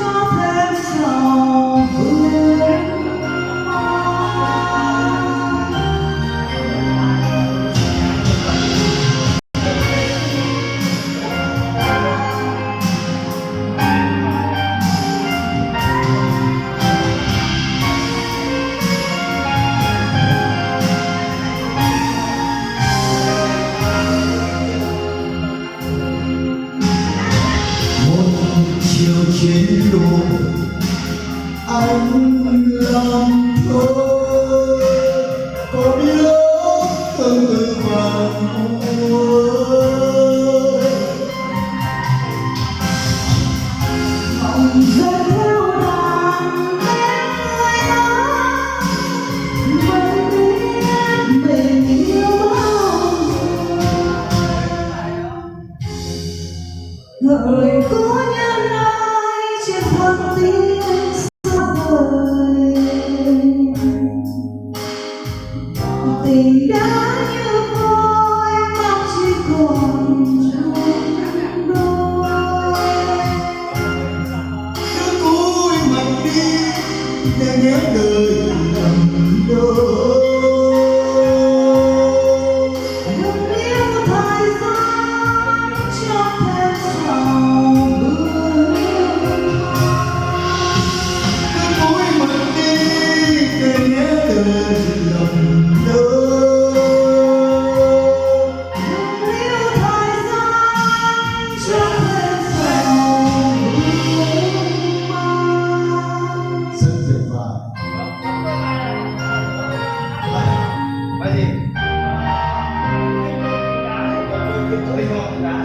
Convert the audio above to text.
cho thêm sầu vương chiều chiến路anh làm thôi có biết tương tư vàng mong rơi theo đàn em người đó vẫn biết mình yêu người cố nhân ai trên con tim xa vời tình đã như vôi mong chỉ còn chung đôi cứ cúi mặt đi để nhớ đời lầm đôi đừng yêu thời gian cho thêm sầu vương cứ cúi mặt đi để nhớ đời lầm đôi đừng yêu thời gian cho thêm sầu vương rất tuyệt vời. Bài gì? Linh hồn đã